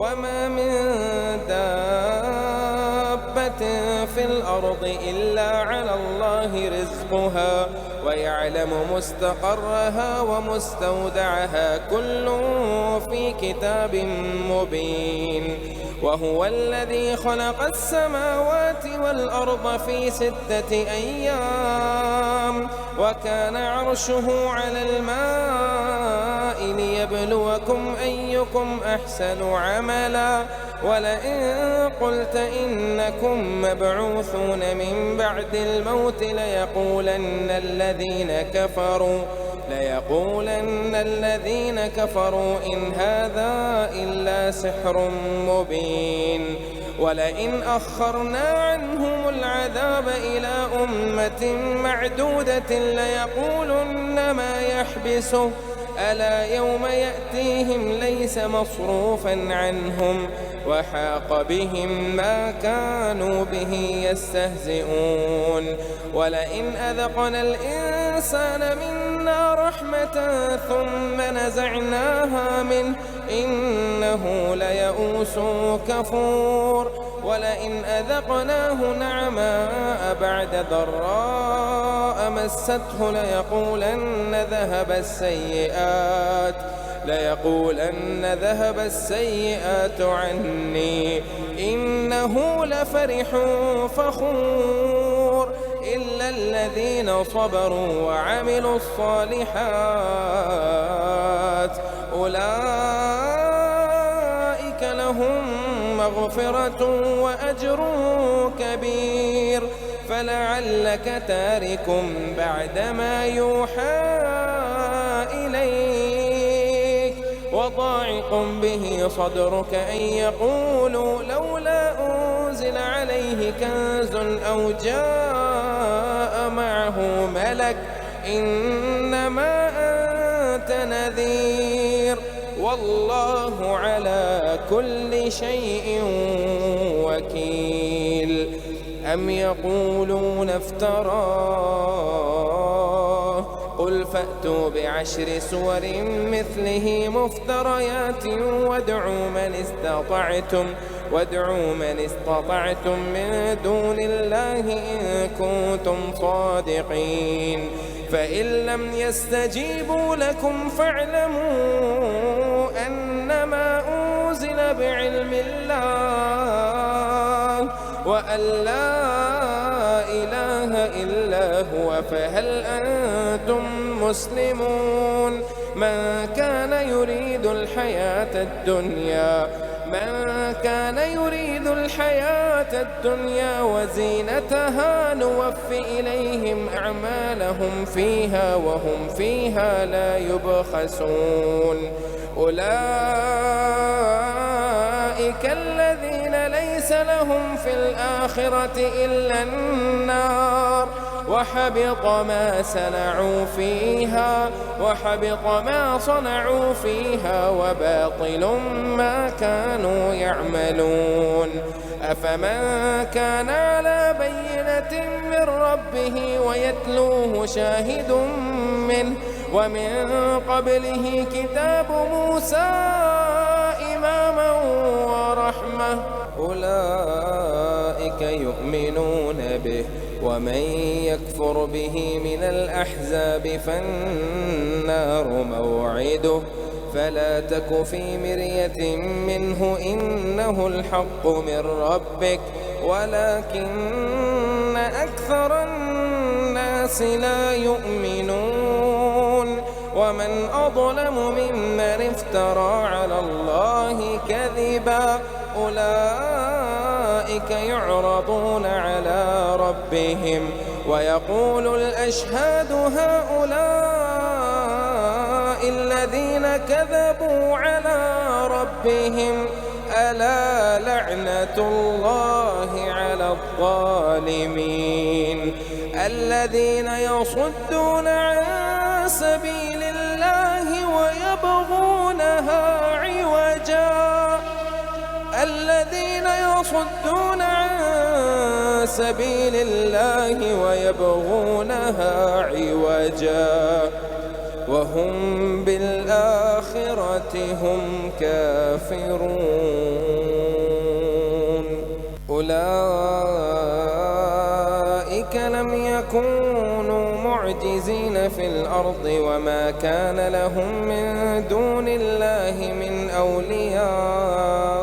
وما من دابة في الأرض إلا على الله رزقها ويعلم مستقرها ومستودعها كل في كتاب مبين. وهو الذي خلق السماوات والأرض في 6 أيام وكان عرشه على الماء ليبلوكم أيكم أحسن عملا. ولئن قلت إنكم مبعوثون من بعد الموت ليقولن الذين كفروا إن هذا إلا سحر مبين. ولئن أخرنا عنهم العذاب إلى أمة معدودة ليقولن ما يحبسه ألا يوم يأتيهم ليس مصروفا عنهم وحاق بهم ما كانوا به يستهزئون. ولئن أذقنا الإنسان منا رحمة ثم نزعناها منه إنه ليئوس كفور. ولئن أذقناه نعماء بعد ضراء مسته ليقولن ذهب السيئات عني إنه لفرح فخور. إلا الذين صبروا وعملوا الصالحات أولئك لهم مغفرة وأجر كبير. فلعلك تارك بعد ما يوحى إليك وضاعق به صدرك أن يقولوا لولا أنزل عليه كنز أو جاء معه ملك إنما أنت نذير والله على كل شيء وكيل. أم يقولون افتراه قل فأتوا ب10 سور مثله مفتريات وادعوا من استطعتم من دون الله إن كنتم صادقين. فإن لم يستجيبوا لكم فاعلموا أنما أنزل بعلم الله وأن لا إله إلا هو فهل أنتم مسلمون. من كان يريد الحياة الدنيا وزينتها نوفي إليهم أعمالهم فيها وهم فيها لا يبخسون. أولئك الذين ليس لهم في الآخرة إلا النار وحبط ما صنعوا فيها وباطل ما كانوا يعملون. أفمن كان على بينة من ربه ويتلوه شاهد منه ومن قبله كتاب موسى إماما ورحمة أولئك يؤمنون به. ومن يكفر به من الأحزاب فالنار موعده فلا تك في مرية منه إنه الحق من ربك ولكن أكثر الناس لا يؤمنون. ومن أظلم ممن افترى على الله كذبا أولئك يعرضون على ربهم ويقول الأشهاد هؤلاء الذين كذبوا على ربهم ألا لعنة الله على الظالمين. الذين يصدون عن سبيل الله ويبغونها عوجا وهم بالآخرة هم كافرون. أولئك لم يكونوا معجزين في الأرض وما كان لهم من دون الله من أولياء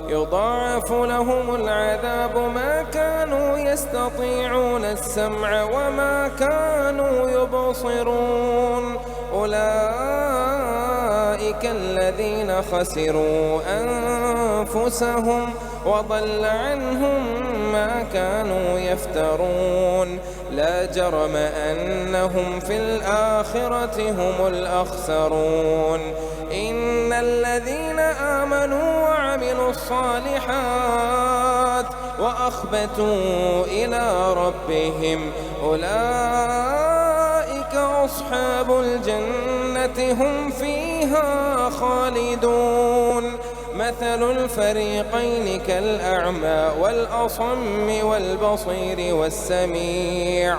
يضاعف لهم العذاب ما كانوا يستطيعون السمع وما كانوا يبصرون. أولئك الذين خسروا أنفسهم وضل عنهم ما كانوا يفترون. لا جرم أنهم في الآخرة هم الأخسرون. إن الذين آمنوا وعملوا الصالحات وأخبتوا إلى ربهم أولئك أصحاب الجنة هم فيها خالدون. مثل الفريقين كالأعمى والأصم والبصير والسميع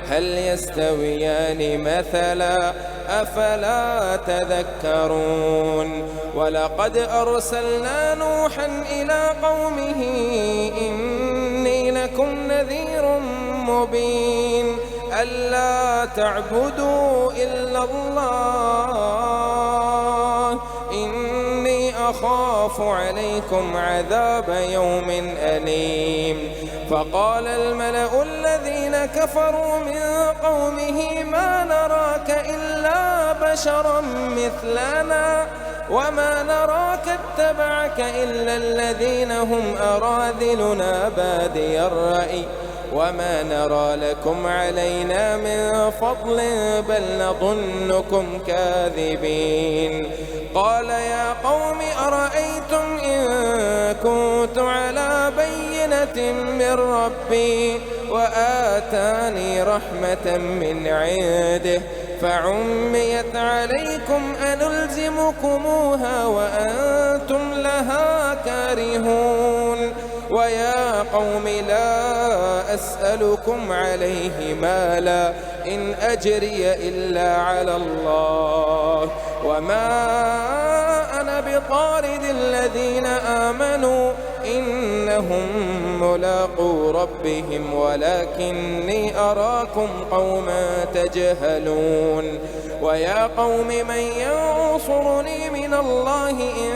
هل يستويان مثلا أفلا تذكرون. ولقد أرسلنا نوحا إلى قومه إني لكم نذير مبين ألا تعبدوا إلا الله إني أخاف عليكم عذاب يوم أليم. فقال الملأ الذين كفروا من قومه ما نراك إلا بشرا مثلنا وما نراك اتبعك إلا الذين هم أراذلنا بادي الرأي وما نرى لكم علينا من فضل بل نظنكم كاذبين. قال يا قوم أرأيتم إن كنت على بينة من ربي وآتاني رحمة من عنده فعميت عليكم أنلزمكموها وأنتم لها كارهون. ويا قوم لا أسألكم عليه مالا إن أجري إلا على الله وما أنا بطارد الذين آمنوا إنهم ملاقو ربهم ولكني أراكم قوما تجهلون. ويا قوم من ينصرني من الله إن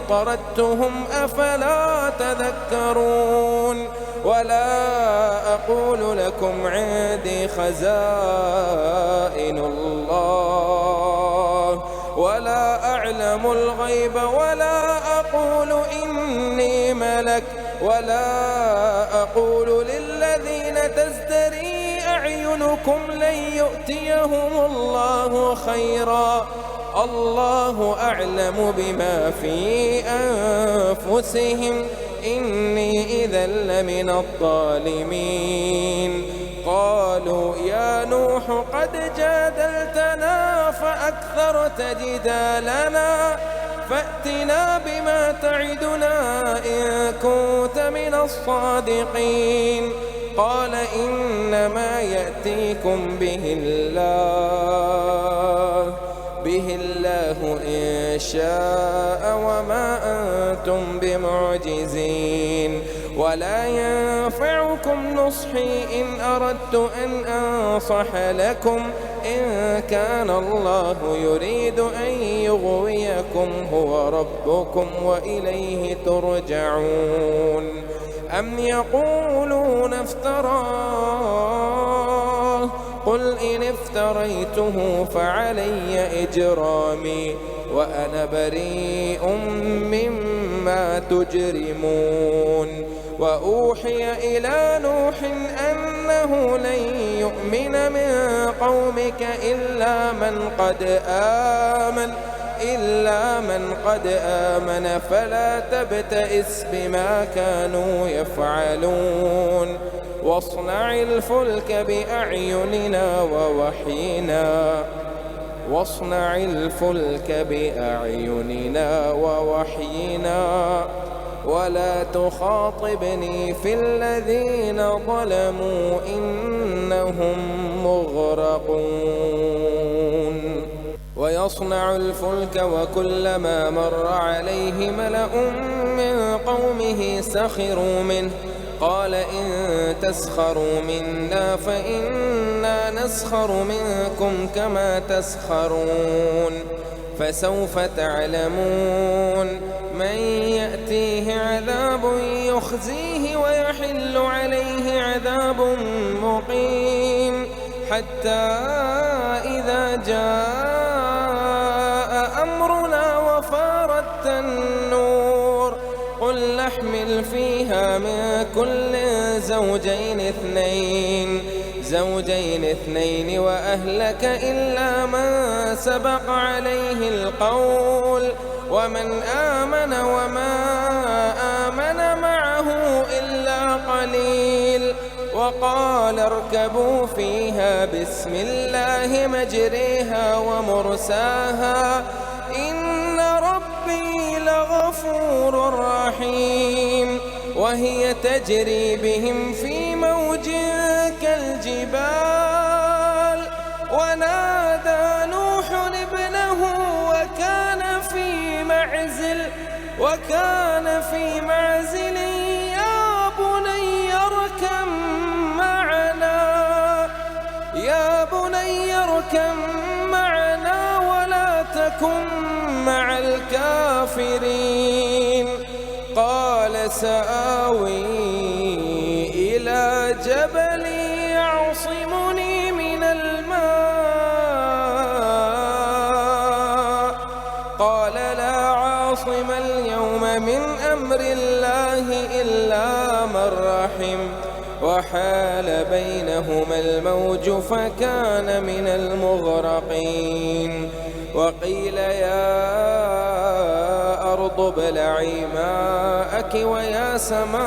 طردتهم أفلا تذكرون. ولا أقول لكم عندي خزائن الله ولا أعلم الغيب ولا أقول إني ملك ولا أقول للذين تزدري أعينكم لن يؤتيهم الله خيرا الله أعلم بما في أنفسهم إني إذا لمن الظالمين. قالوا يا نوح قد جادلتنا فأكثرت جدالنا فأتنا بما تعدنا إن كنت من الصادقين. قال إنما يأتيكم به الله إن شاء وما أنتم بمعجزين. ولا ينفعكم نصحي إن أردت أن أنصح لكم إن كان الله يريد أن يغويكم هو ربكم وإليه ترجعون. أم يقولون افتراه قل إن افتريته فعلي إجرامي وأنا بريء مما تجرمون. وأوحي إلى نوح أنه لن يؤمن من قومك إلا من قد آمن فلا تبتئس بما كانوا يفعلون. واصنع الفلك بأعيننا ووحينا ولا تخاطبني في الذين ظلموا إنهم مغرقون. ويصنع الفلك وكلما مر عليه ملأ من قومه سخروا منه قال إن تسخروا منا فإنا نسخر منكم كما تسخرون فسوف تعلمون من يأتيه عذاب يخزيه ويحل عليه عذاب مقيم حتى إذا جاء أمرنا وفارت النور قل نحمل فيها من كل زوجين اثنين وأهلك إلا من سبق عليه القول ومن آمن وما آمن معه إلا قليل وقال اركبوا فيها بسم الله مجريها ومرساها إن ربي لغفور رحيم وهي تجري بهم في موج كالجبال ونادى نوح ابنه وكان في معزل يا بني اركم معنا ولا تكن مع الكافرين قال سآوي إلى جبل يعصمني من الماء قال لا عاصم اليوم من أمر الله إلا من رحم وحال بينهما الموج فكان من المغرقين وقيل يا أرض ابلعي ماءك ويا سماء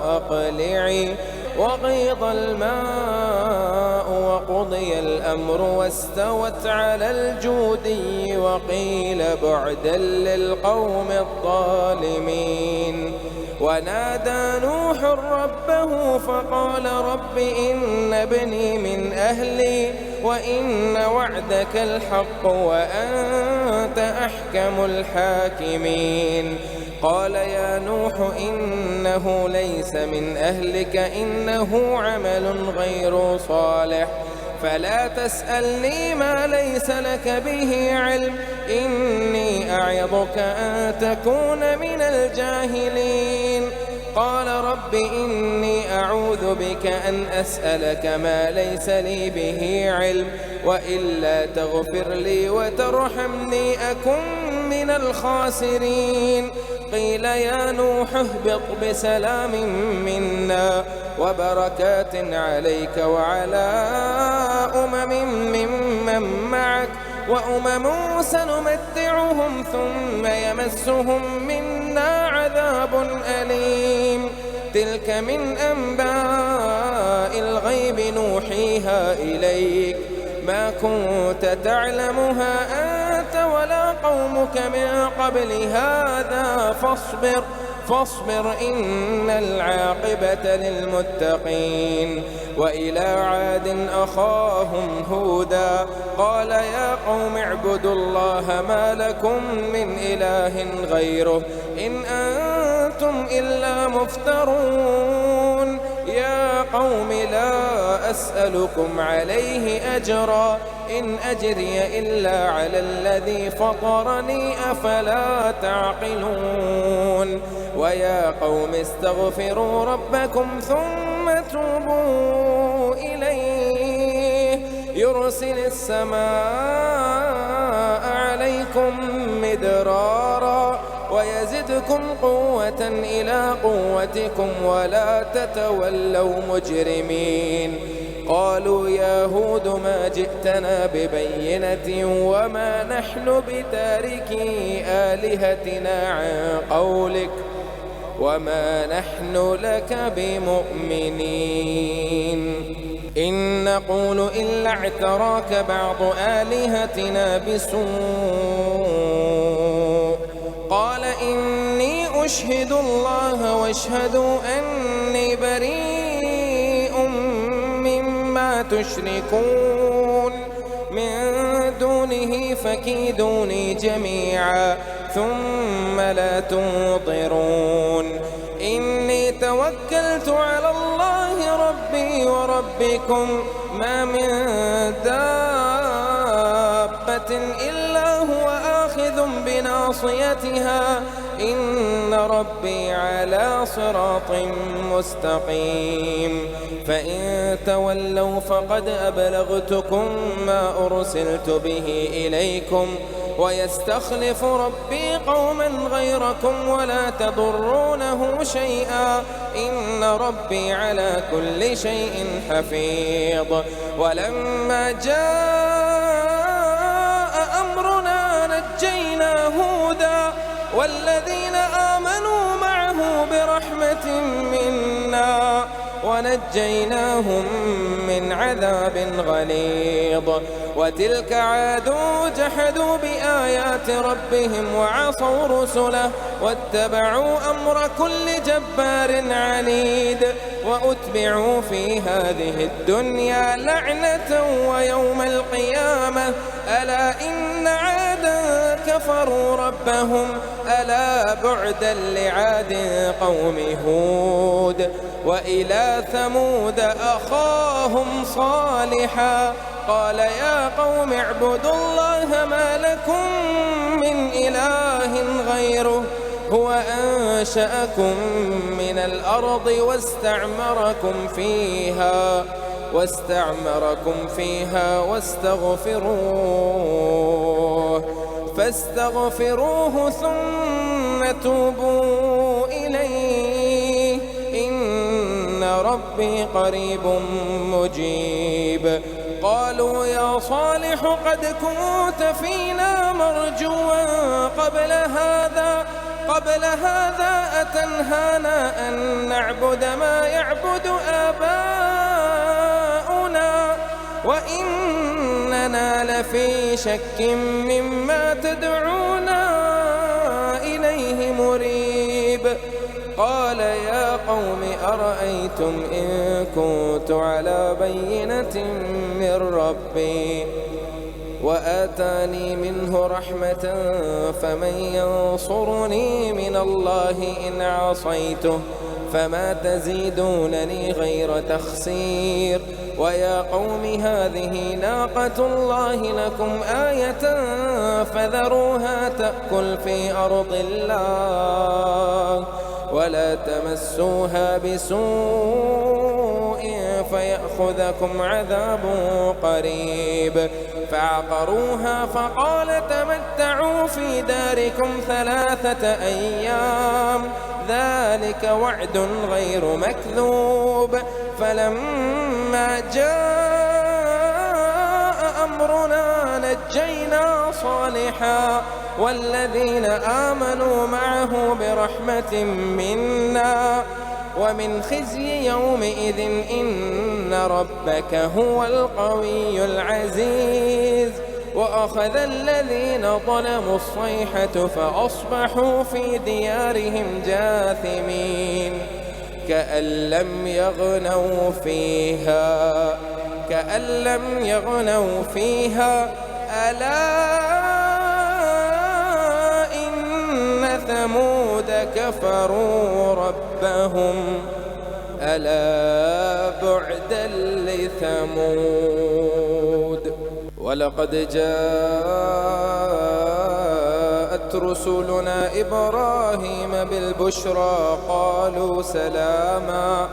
أقلعي وغيض الماء وقضي الأمر واستوت على الجودي وقيل بعدا للقوم الظالمين ونادى نوح ربه فقال رب إن ابني من أهلي وإن وعدك الحق وأنت أحكم الحاكمين قال يا نوح إنه ليس من أهلك إنه عمل غير صالح فلا تسألني ما ليس لك به علم إني أعظك أن تكون من الجاهلين قال رب إني أعوذ بك أن أسألك ما ليس لي به علم وإلا تغفر لي وترحمني أكن من الخاسرين قيل يا نوح اهبط بسلام منا وبركات عليك وعلى ممن معك وأمم سنمتعهم ثم يمسهم منا عذاب أليم تلك من أنباء الغيب نوحيها إليك ما كنت تعلمها أنت ولا قومك من قبل هذا فاصبر إن العاقبة للمتقين وإلى عاد أخاهم هودا قال يا قوم اعبدوا الله ما لكم من إله غيره إن أنتم إلا مفترون يا قوم لا أسألكم عليه أجرا إن أجري إلا على الذي فطرني أفلا تعقلون ويا قوم استغفروا ربكم ثم توبوا إليه يرسل السماء عليكم مدرارا ويزدكم قوة إلى قوتكم ولا تتولوا مجرمين قالوا يا هود ما جئتنا ببينة وما نحن بتاركي آلهتنا عن قولك وما نحن لك بمؤمنين إن نقول إلا اعتراك بعض آلهتنا بسوء قال إني أشهد الله واشهدوا أني بريء مما تشركون من دون دونه فكيدوني جميعا ثم لا تنظرون إني توكلت على الله ربي وربكم ما من دابة إلا هو آخذ بناصيتها إن ربي على صراط مستقيم فإن تولوا فقد أبلغتكم ما أرسلت به إليكم ويستخلف ربي قوما غيركم ولا تضرونه شيئا إن ربي على كل شيء حفيظ ولما جاء أمرنا نجينا هودا والذين آمنوا معه برحمة منا ونجيناهم من عذاب غليظ وتلك عاد جحدوا بآيات ربهم وعصوا رسله واتبعوا أمر كل جبار عنيد وأتبعوا في هذه الدنيا لعنة ويوم القيامة ألا إن عادا كفروا ربهم ألا بعدا لعاد قوم هود وإلى ثمود أخاهم صالحا قال يا قوم اعبدوا الله ما لكم من إله غيره هو أنشأكم من الأرض واستعمركم فيها فاستغفروه ثم توبوا إليه إن ربي قريب مجيب قالوا يا صالح قد كنت فينا مرجوا قبل هذا أتنهانا أن نعبد ما يعبد آباؤنا وإننا لفي شك مما تدعونا إليه مريب قال يا قوم أرأيتم إن كنت على بينة من ربي وآتاني منه رحمة فمن ينصرني من الله إن عصيته فما تزيدونني غير تخسير ويا قوم هذه ناقة الله لكم آية فذروها تأكل في أرض الله ولا تمسوها بسوء فيأخذكم عذاب قريب فعقروها فقال تمتعوا في داركم 3 أيام ذلك وعد غير مكذوب فلما جاء أمرنا نجينا صالحا والذين آمنوا معه برحمة منا ومن خزي يومئذ إن ربك هو القوي العزيز وأخذ الذين ظلموا الصيحة فأصبحوا في ديارهم جاثمين كأن لم يغنوا فيها ألا إن ثمود كفروا ربهم ألا بعدا لثمود ولقد جاءت رسلنا إبراهيم بالبشرى قالوا سلاما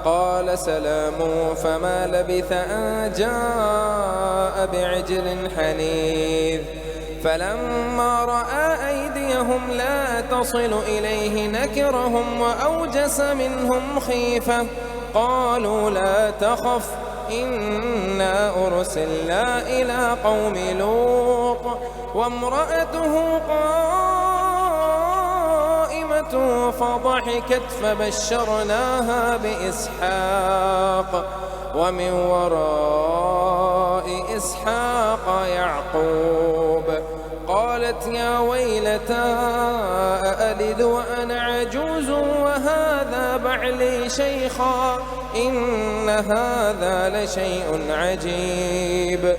قال سلام فما لبث أن جاء بعجل حنيذ فلما رأى أيديهم لا تصل إليه نكرهم وأوجس منهم خيفة قالوا لا تخف إنا أرسلنا إلى قوم لوط وامرأته قائمة فضحكت فبشرناها بإسحاق ومن وراء إسحاق يعقوب قالت يا ويلتى أألد وأنا عجوز وهذا بعلي شيخا إن هذا لشيء عجيب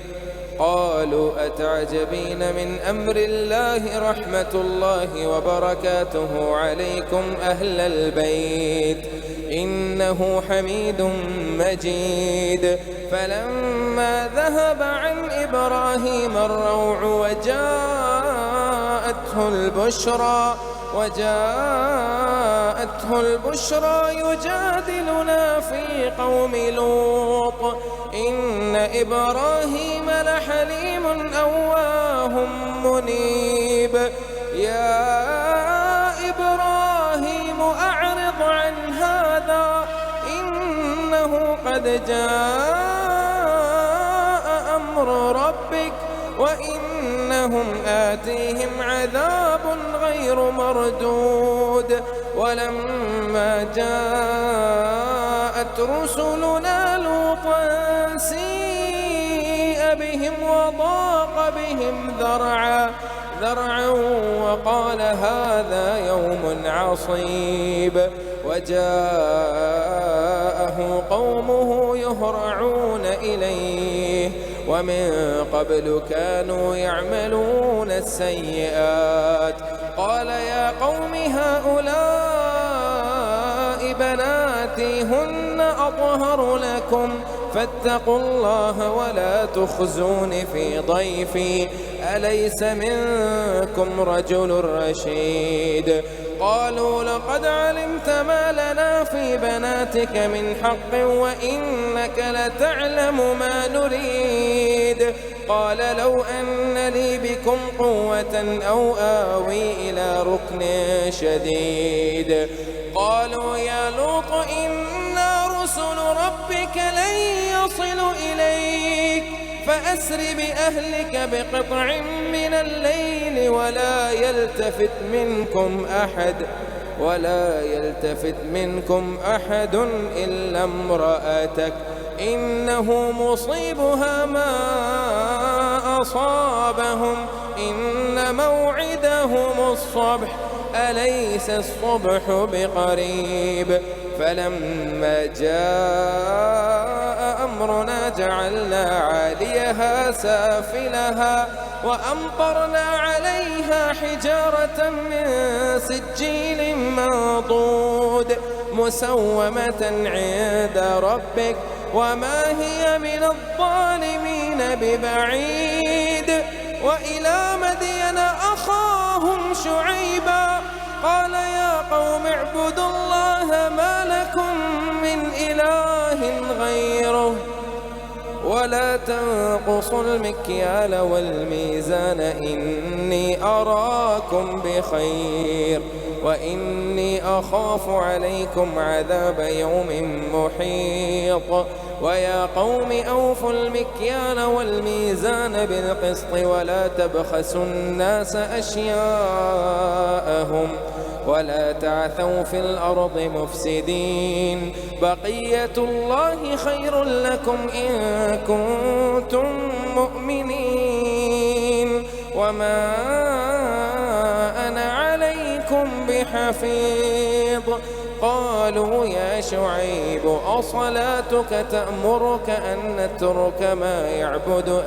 قالوا أتعجبين من أمر الله رحمة الله وبركاته عليكم أهل البيت إنه حميد مجيد. فلما ذهب عن إبراهيم الروع وجاءته البشرى يجادلنا في قوم لوط إن إبراهيم لحليم أواه منيب. يا إبراهيم أعرض عن هذا إنه قد جاء أمر ربك وإنهم آتيهم عذاب غير مردود. ولما جاءت رسلنا لوطا سيء بهم وضاق بهم ذرعا وقال هذا يوم عصيب. وجاءه قومه يهرعون إليه ومن قبل كانوا يعملون السيئات. قال يا قوم هؤلاء بناتي هن أطهر لكم فاتقوا الله ولا تخزون في ضيفي أليس منكم رجل رشيد. قالوا لقد علمت ما لنا في بناتك من حق وإنك لتعلم ما نريد. قال لو أن لي بكم قوة أو آوي إلى ركن شديد. قالوا يا لوط إنا رسل ربك لن يصلوا إليك فأسر بأهلك بقطع من الليل ولا يلتفت منكم أحد إلا امرأتك إنه مصيبها ما أصابهم إن موعدهم الصبح أليس الصبح بقريب. فلما جاء أمرنا جعلنا عاليها سافلها وأمطرنا عليها حجارة من سجيل منضود مسومة عند ربك وما هي من الظالمين ببعيد. وإلى مدين أخاهم شعيبا قال يا قوم اعبدوا الله ما لكم من إله غيره ولا تنقصوا المكيال والميزان إني أراكم بخير وإني أخاف عليكم عذاب يوم محيط. ويا قوم أوفوا المكيال والميزان بالقسط ولا تبخسوا الناس أشياءهم ولا تعثوا في الأرض مفسدين. بقية الله خير لكم إن كنتم مؤمنين وما أنا عليكم بحفيظ. قالوا يا شعيب أصلاتك تأمرك أن نترك ما يعبد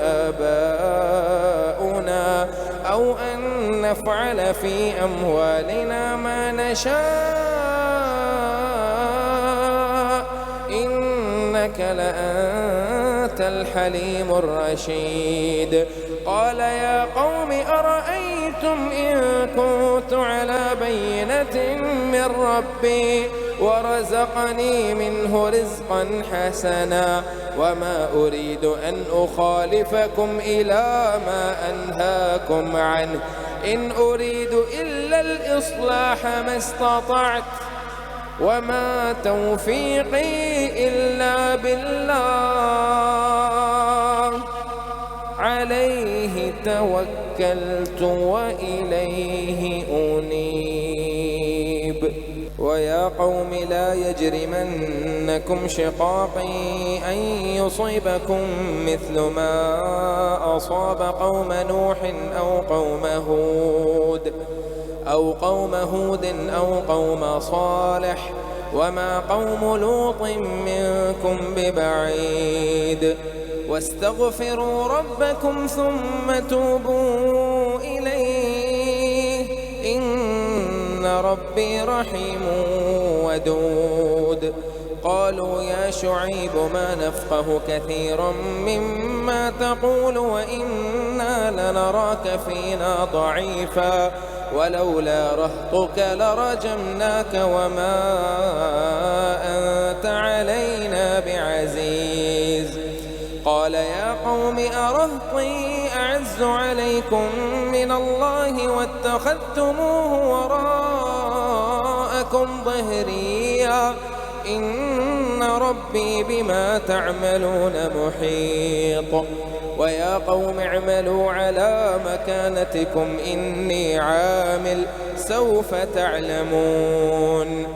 آباؤنا أو أن نفعل في أموالنا ما نشاء إنك لأنت الحليم الرشيد. قال يا قوم أرأيتم إن كنت على بينة من ربي ورزقني منه رزقا حسنا وما أريد أن أخالفكم إلى ما أنهاكم عنه إن أريد إلا الإصلاح ما استطعت وما توفيقي إلا بالله عليه توكلت وإليه أنيب. ويا قوم لا يجرمنكم شقاقي أن يصيبكم مثل ما أصاب قوم نوح أو قوم هود أو قوم صالح وما قوم لوط منكم ببعيد. واستغفروا ربكم ثم توبوا إليه إن ربي رحيم ودود. قالوا يا شعيب ما نفقه كثيرا مما تقول وإنا لنراك فينا ضعيفا ولولا رهطك لرجمناك وما أنت علينا بعزيز. قال يا قوم أرهطي أعز عليكم من الله واتخذتموه وراءكم ظهريا إن ربي بما تعملون محيط. ويا قوم اعملوا على مكانتكم إني عامل سوف تعلمون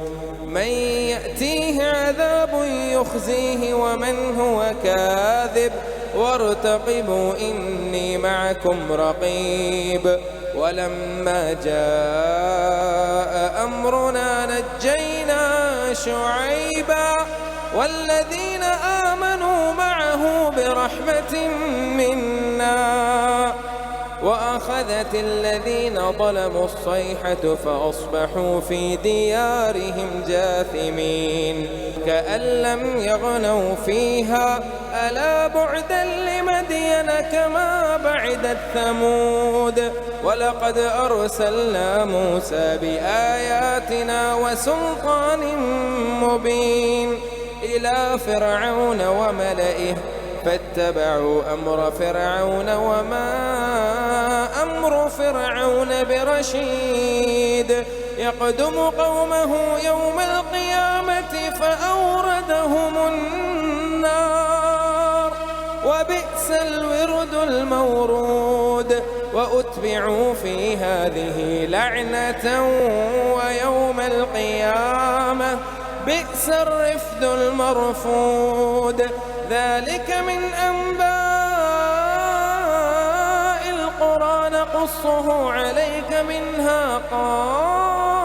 من يأتيه عذاب يخزيه ومن هو كاذب وارتقبوا إني معكم رقيب. ولما جاء أمرنا نجينا شعيبا والذين آمنوا معه برحمة منا وأخذت الذين ظلموا الصيحة فأصبحوا في ديارهم جاثمين كأن لم يغنوا فيها ألا بعدا لمدين كما بعدت ثمود. ولقد أرسلنا موسى بآياتنا وسلطان مبين إلى فرعون وملئه فاتبعوا أمر فرعون وما أمر فرعون برشيد. يقدم قومه يوم القيامة فأوردهم النار وبئس الورد المورود. وأتبعوا في هذه لعنة ويوم القيامة بئس الرفد المرفود. ذلك من أنباء القرى نقصه عليك منها قائم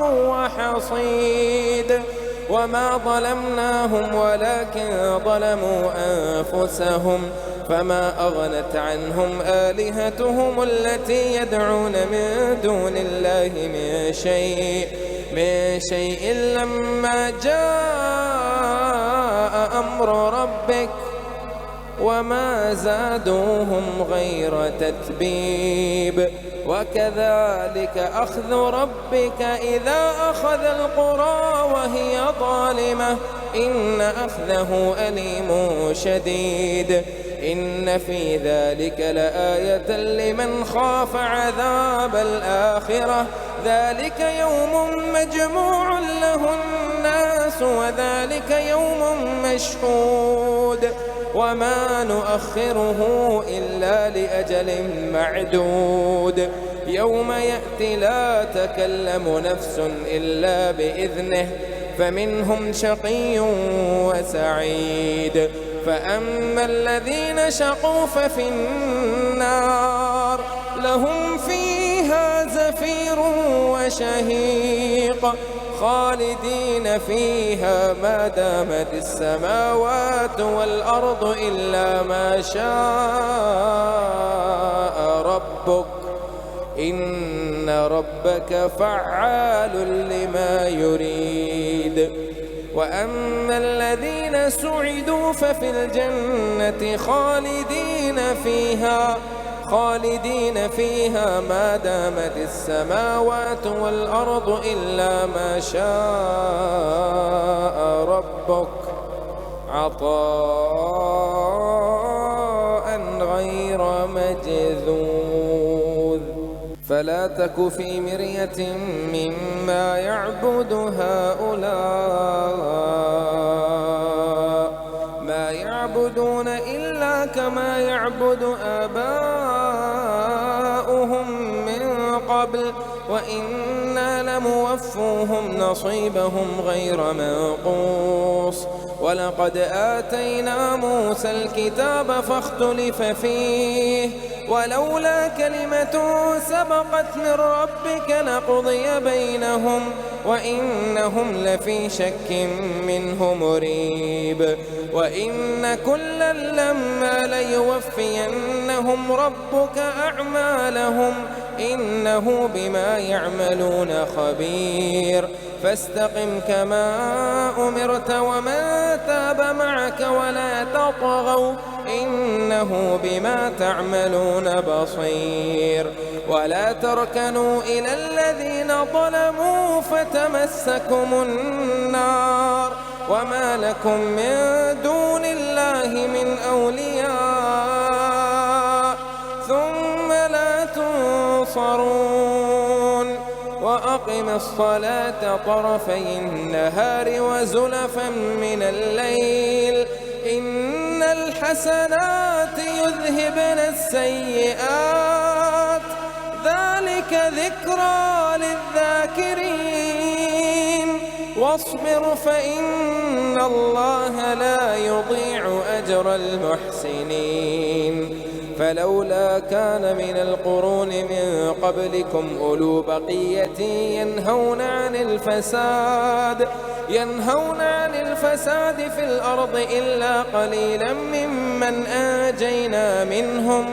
وحصيد. وما ظلمناهم ولكن ظلموا أنفسهم فما أغنت عنهم آلهتهم التي يدعون من دون الله من شيء لما جاء أمر ربك وما زادوهم غير تتبيب. وكذلك أخذ ربك إذا أخذ القرى وهي ظالمة إن أخذه أليم شديد. إن في ذلك لآية لمن خاف عذاب الآخرة ذلك يوم مجموع له الناس وذلك يوم مشهود. وما نؤخره إلا لأجل معدود يوم يأتي لا تكلم نفس إلا بإذنه فمنهم شقي وسعيد. فأما الذين شقوا ففي النار لهم فيها زفير وشهيق خالدين فيها ما دامت السماوات والأرض إلا ما شاء ربك إن ربك فعال لما يريد. وأما الذين سعدوا ففي الجنة خالدين فيها ما دامت السماوات والأرض إلا ما شاء ربك عطاء غير مجذوذ. فلا تك في مرية مما يعبد هؤلاء ما يعبدون إلا كما يعبد آباؤهم من قبل وإنا لموفوهم نصيبهم غير منقوص. ولقد آتينا موسى الكتاب فاختلف فيه ولولا كلمة سبقت من ربك لقضي بينهم وإنهم لفي شك منه مريب وإن كلا لما ليوفينهم ربك أعمالهم إنه بما يعملون خبير فاستقم كما أمرت ومن تاب معك ولا تطغوا إنه بما تعملون بصير ولا تركنوا إلى الذين ظلموا فتمسكم النار وما لكم من دون الله من أولياء ثم لا تنصرون وأقم الصلاة طرفي النهار وزلفا من الليل إن الحسنات يذهبن السيئات ذلك ذكرى للذاكرين واصبر فإن الله لا يضيع أجر المحسنين فلولا كان من القرون من قبلكم أولو بقية ينهون عن الفساد في الأرض إلا قليلا ممن أنجينا منهم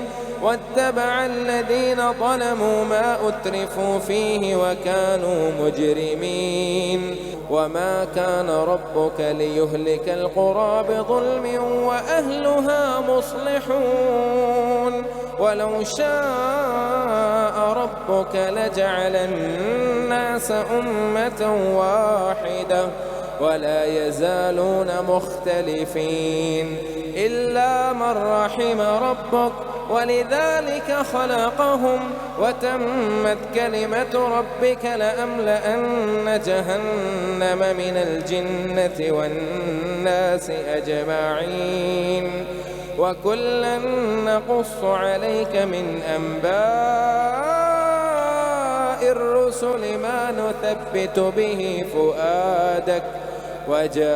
واتبع الذين ظلموا ما أترفوا فيه وكانوا مجرمين وما كان ربك ليهلك القرى بظلم وأهلها مصلحون ولو شاء ربك لجعل الناس أمة واحدة ولا يزالون مختلفين إلا من رحم ربك ولذلك خلقهم وتمت كلمة ربك لأملأن جهنم من الجنة والناس أجمعين وكلا نقص عليك من أنباء الرسل ما نثبت به فؤادك وجاءك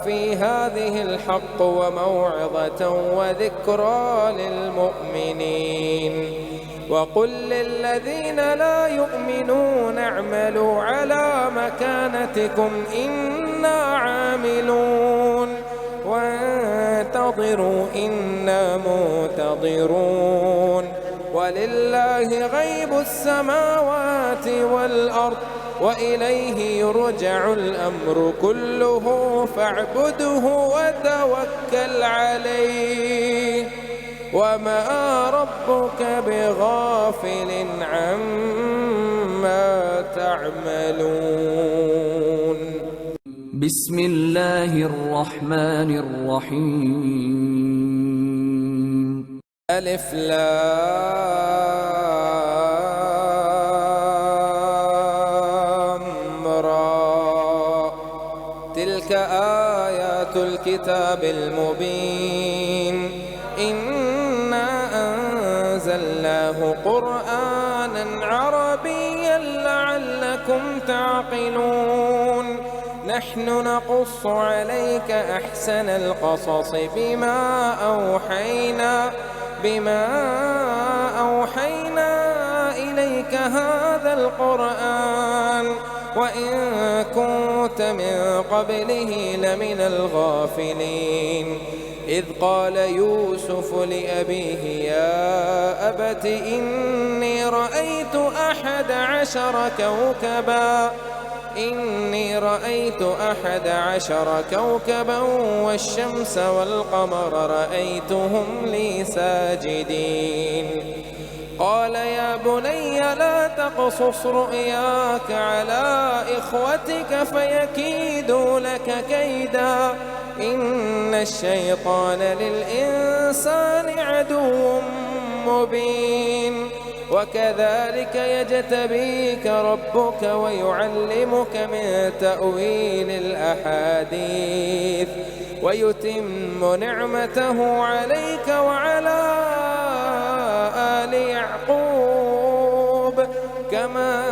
في هذه الحق وموعظة وذكرى للمؤمنين وقل للذين لا يؤمنون اعملوا على مكانتكم إنا عاملون وانتظروا إنا منتظرون ولله غيب السماوات والأرض وإليه يرجع الأمر كله فاعبده وتوكل عليه وما ربك بغافل عما تعملون بسم الله الرحمن الرحيم ألف لام را تلك آيات الكتاب المبين إنا أنزلناه قرآنا عربيا لعلكم تعقلون نحن نقص عليك أحسن القصص بما أوحينا إليك هذا القرآن وإن كنت من قبله لمن الغافلين إذ قال يوسف لأبيه يا أبت إني رأيت 11 كوكبا والشمس والقمر رأيتهم لي ساجدين قال يا بني لا تقصص رؤياك على إخوتك فيكيدوا لك كيدا إن الشيطان للإنسان عدو مبين وكذلك يجتبيك ربك ويعلمك من تأويل الأحاديث ويتم نعمته عليك وعلى آل يعقوب كما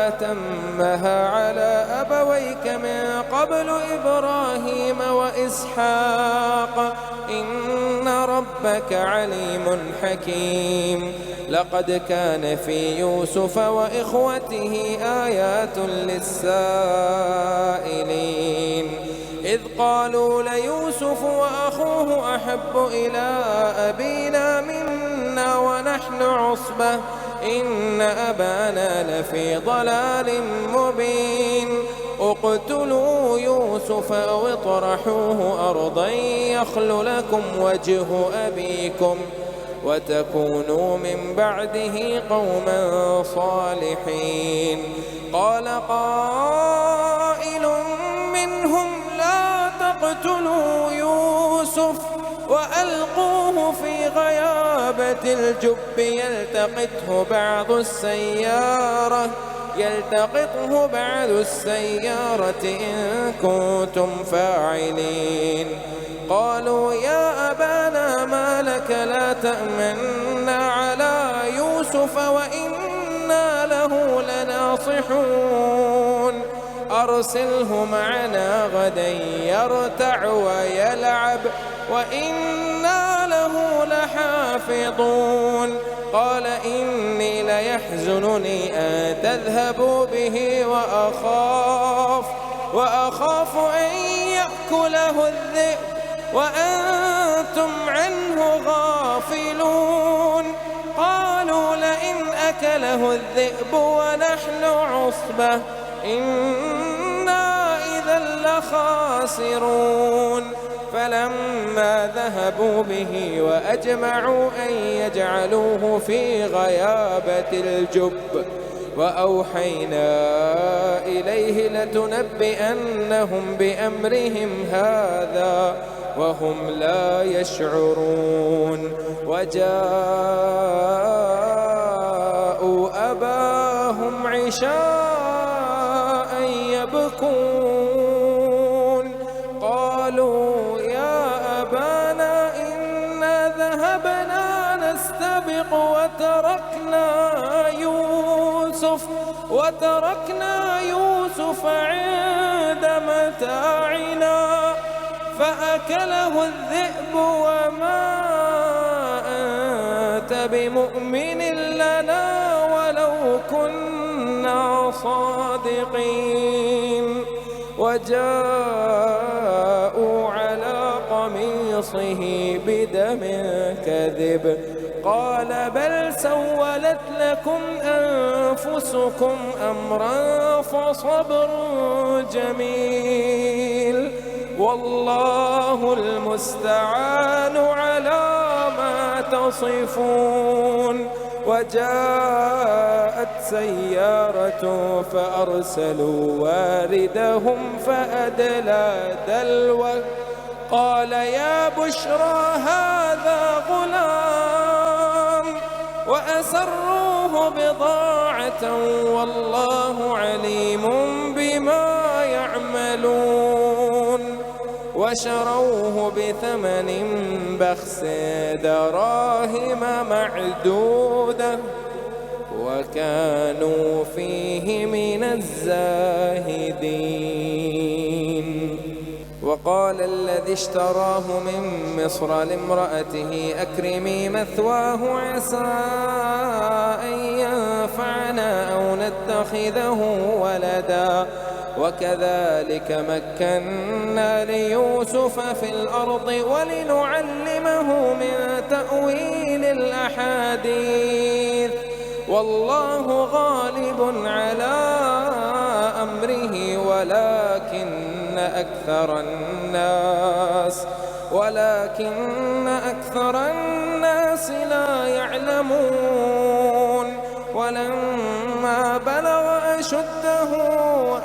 أتمها على أبويك من قبل إبراهيم وإسحاق إن ربك عليم حكيم. لقد كان في يوسف وإخوته آيات للسائلين إذ قالوا ليوسف وأخوه أحب إلى أبينا منا ونحن عصبة إن أبانا لفي ضلال مبين. اقتلوا يوسف أو اطرحوه أرضا يخل لكم وجه أبيكم وتكونوا من بعده قوما صالحين. قال قائل منهم لا تقتلوا يوسف وألقوه في غيابة الجب يلتقطه بعض السيارة إن كنتم فاعلين. قالوا يا أبانا ما لك لا تأمنا على يوسف وإنا له لناصحون أرسله معنا غدا يرتع ويلعب وإنا له لحافظون. قال إني ليحزنني أن تذهبوا به وأخاف أن يأكله الذئب وأنتم عنه غافلون. قالوا لئن أكله الذئب ونحن عصبة إنا إذا لخاسرون. فلما ذهبوا به وأجمعوا أن يجعلوه في غيابة الجب وأوحينا إليه لتنبئنهم بأمرهم هذا وهم لا يشعرون. وجاءوا أباهم عشاء يبكون. قالوا يا أبانا إنا ذهبنا نستبق وتركنا يوسف عند متاعنا فأكله الذئب وما أنت بمؤمن لنا ولو كنا صادقين. وجاءوا على قميصه بدم كذب قال بل سولت لكم أنفسكم أمرا فصبر جميل والله المستعان على ما تصفون. وجاءت سيارة فأرسلوا واردهم فأدلى دلوه قال يا بشرى هذا غلام وأسروه بضاعة والله عليم بما يعملون. وشروه بثمن بخس دراهم معدودة وكانوا فيه من الزاهدين. وقال الذي اشتراه من مصر لامرأته أكرمي مثواه عسى أن ينفعنا أو نتخذه ولدا وكذلك مكنا ليوسف في الأرض ولنعلمه من تأويل الأحاديث والله غالب على أمره ولكن أكثر الناس لا يعلمون. ولما بلغ أشده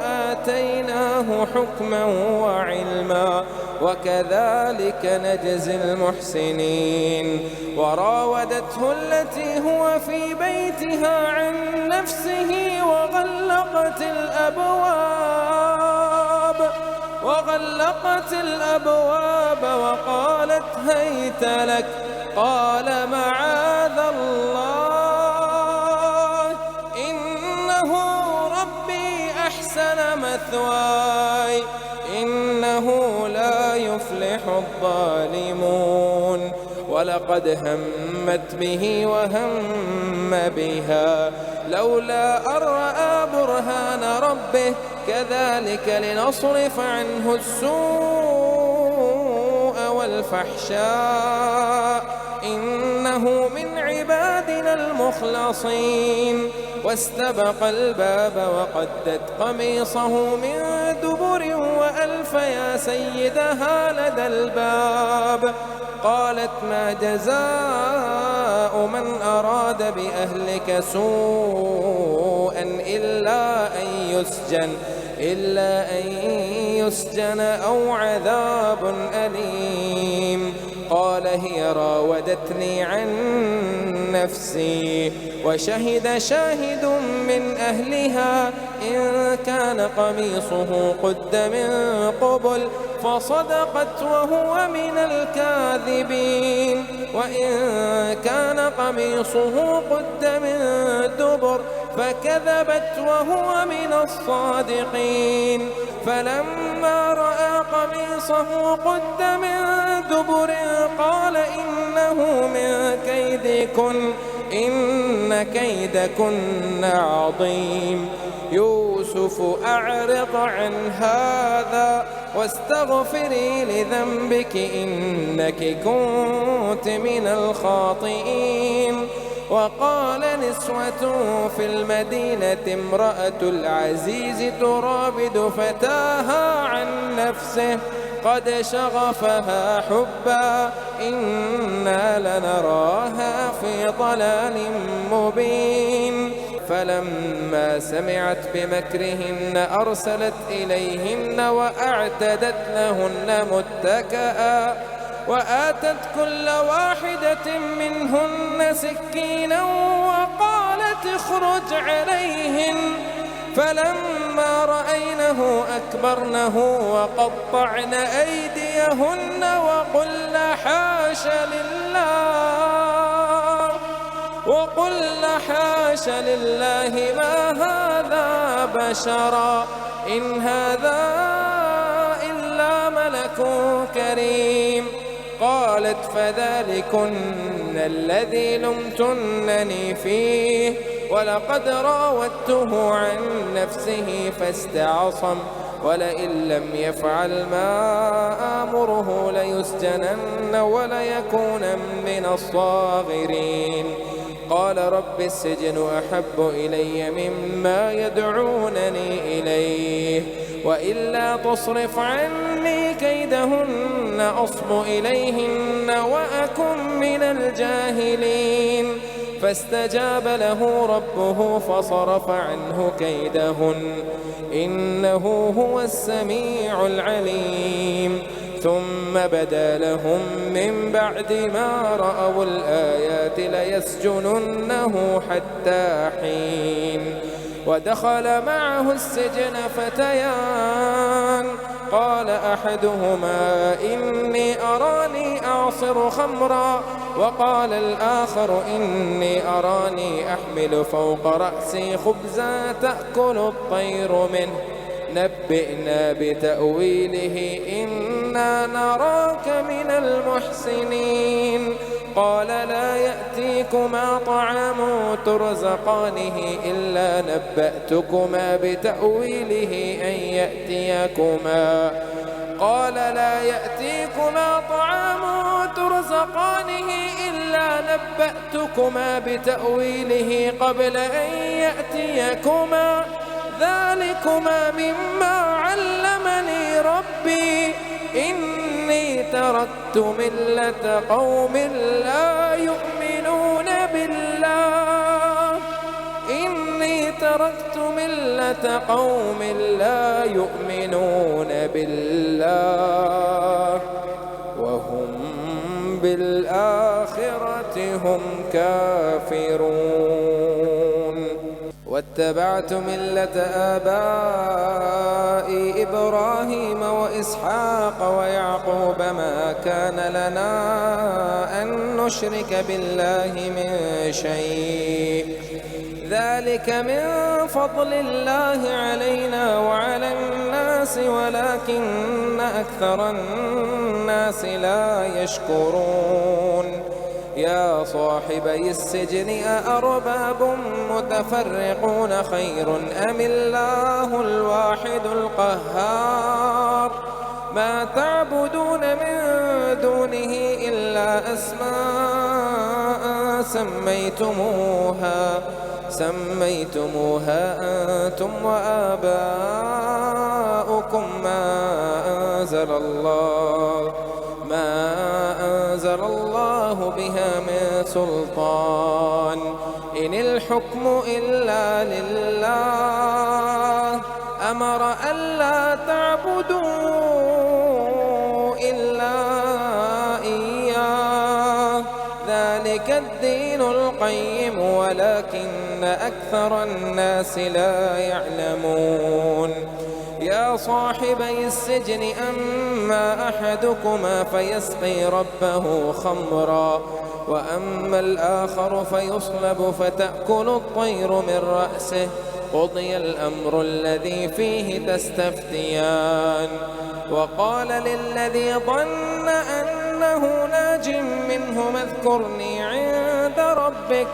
آتيناه حكما وعلما وكذلك نجزي المحسنين. وراودته التي هو في بيتها عن نفسه وغلقت الأبواب وقالت هيت لك قال معاذ الله أحسن مثواي إنه لا يفلح الظالمون. ولقد همت به وهم بها لولا أن رأى برهان ربه كذلك لنصرف عنه السوء والفحشاء إنه من عبادنا المخلصين. واستبق الباب وقدت قميصه من دبر وألف يا سيدها لدى الباب. قالت ما جزاء من أراد بأهلك سوءا إلا أن يسجن أو عذاب أليم. قال هي راودتني عن نفسي وشهد شاهد من أهلها إن كان قميصه قد من قبل فصدقت وهو من الكاذبين وإن كان قميصه قد من دبر فكذبت وهو من الصادقين. فلما رأى قميصه قد من دبر قال إنه من كيدكن إن كيدكن عظيم. يوسف أعرض عن هذا واستغفري لذنبك إنك كنت من الخاطئين. وقال نسوة في المدينة امرأة العزيز تراود فتاها عن نفسه قد شغفها حبا إنا لنراها في ضلال مبين. فلما سمعت بمكرهن أرسلت إليهن وأعتدت لهن متكئا وآتت كل واحدة منهن سكينا وقالت اخرج عليهن. فلما رأينه أكبرنه وقطعن أيديهن وقلن حاش لله ما هذا بشرا إن هذا إلا ملك كريم. قالت فذلكن الذي لمتنني فيه ولقد راودته عن نفسه فاستعصم ولئن لم يفعل ما آمره ليسجنن وليكون من الصاغرين. قال رب السجن أحب إلي مما يدعونني إليه وإلا تصرف عني كيدهن أصب إليهن وأكن من الجاهلين. فاستجاب له ربه فصرف عنه كيدهن إنه هو السميع العليم. ثم بدا لهم من بعد ما رأوا الآيات ليسجننه حتى حين. ودخل معه السجن فتيان قال أحدهما إني أراني أعصر خمرا وقال الآخر إني أراني أحمل فوق رأسي خبزا تأكل الطير منه نبئنا بتأويله إنا نراك من المحسنين. قال لا يأتيكما طعام ترزقانه إلا نبأتكما بتأويله قبل أن يأتيكما ذلكما مما علمني ربي إني تركت ملة قوم لا يؤمنون بالله وهم بالآخرة هم كافرون. واتبعت ملة آبائي إبراهيم وإسحاق ويعقوب ما كان لنا أن نشرك بالله من شيء ذلك من فضل الله علينا وعلى الناس ولكن أكثر الناس لا يشكرون يا صاحبي السجن أأرباب متفرقون خير أم الله الواحد القهار ما تعبدون من دونه إلا أسماء سميتموها أنتم وآباؤكم ما أنزل الله بها من سلطان إن الحكم إلا لله أمر ألا تعبدوا إلا إياه ذلك الدين القيم ولكن أكثر الناس لا يعلمون يا صاحبي السجن أما أحدكما فيسقي ربه خمرا وأما الآخر فيصلب فتأكل الطير من رأسه قضي الأمر الذي فيه تستفتيان وقال للذي ظن أنه ناج منهما اذكرني عند ربك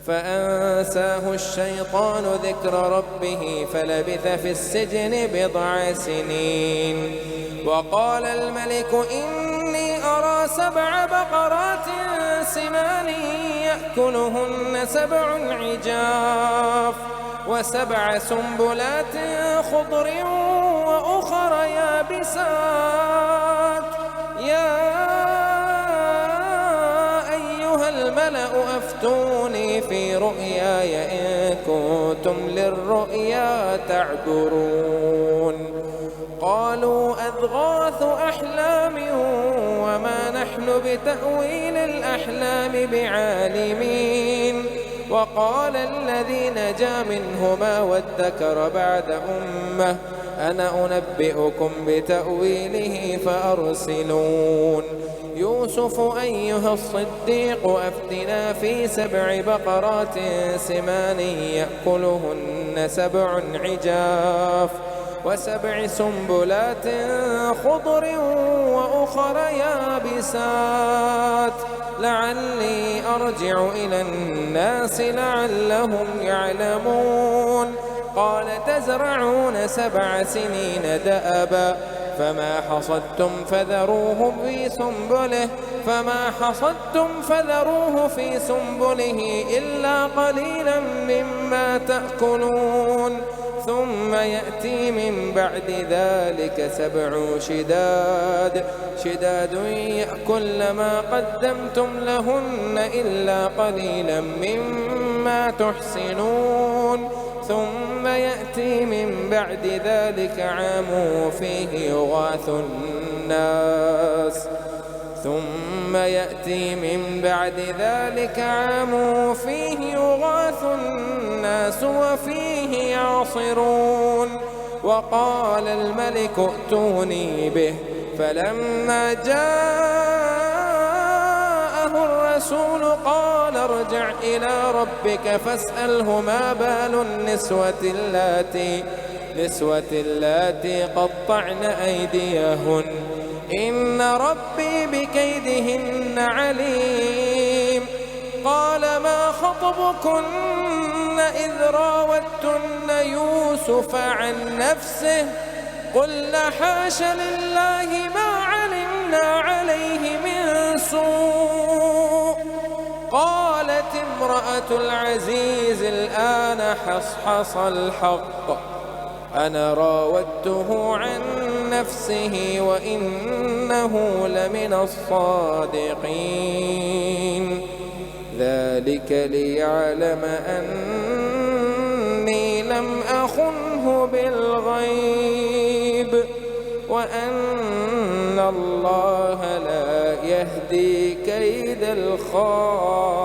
فأنساه الشيطان ذكر ربه فلبث في السجن بضع سنين وقال الملك إني أرى 7 بقرات سمان يأكلهن 7 عجاف و7 سنبلات خضر وأخر يابسات يا أيها الملأ أفتوني في رؤياي إن كنتم للرؤيا تعبرون قالوا أضغاث أحلام وما نحن بتأويل الأحلام بعالمين وقال الذي نجا منهما وادكر بعد أمة أنا أنبئكم بتأويله فأرسلون يوسف أيها الصديق أفتنا في 7 بقرات سمان يأكلهن 7 عجاف و7 سنبلات خضر وأخر يابسات لعلي أرجع إلى الناس لعلهم يعلمون قال تزرعون 7 سنين دأبا فما حصدتم فذروه في سنبله إلا قليلا مما تأكلون ثم يأتي من بعد ذلك 7 شداد يأكل ما قدمتم لهن إلا قليلا مما تحسنون ثم يأتي من بعد ذلك عام فيه يغاث الناس وفيه يعصرون وقال الملك ائتوني به فلما جاءه الرسول قال ارجع إلى ربك فاسأله ما بال النسوة اللاتي قطعن أيديهن إن ربي بكيدهن عليم قال ما خطبكن إذ راوتن يوسف عن نفسه قلنا حاش لله ما علمنا عليه من سوء قالت امرأة العزيز الآن حصحص الحق أنا راودته عن نفسه وإنه لمن الصادقين ذلك ليعلم أني لم أخنه بالغيب وأن الله لا يهدي كيد الخائنين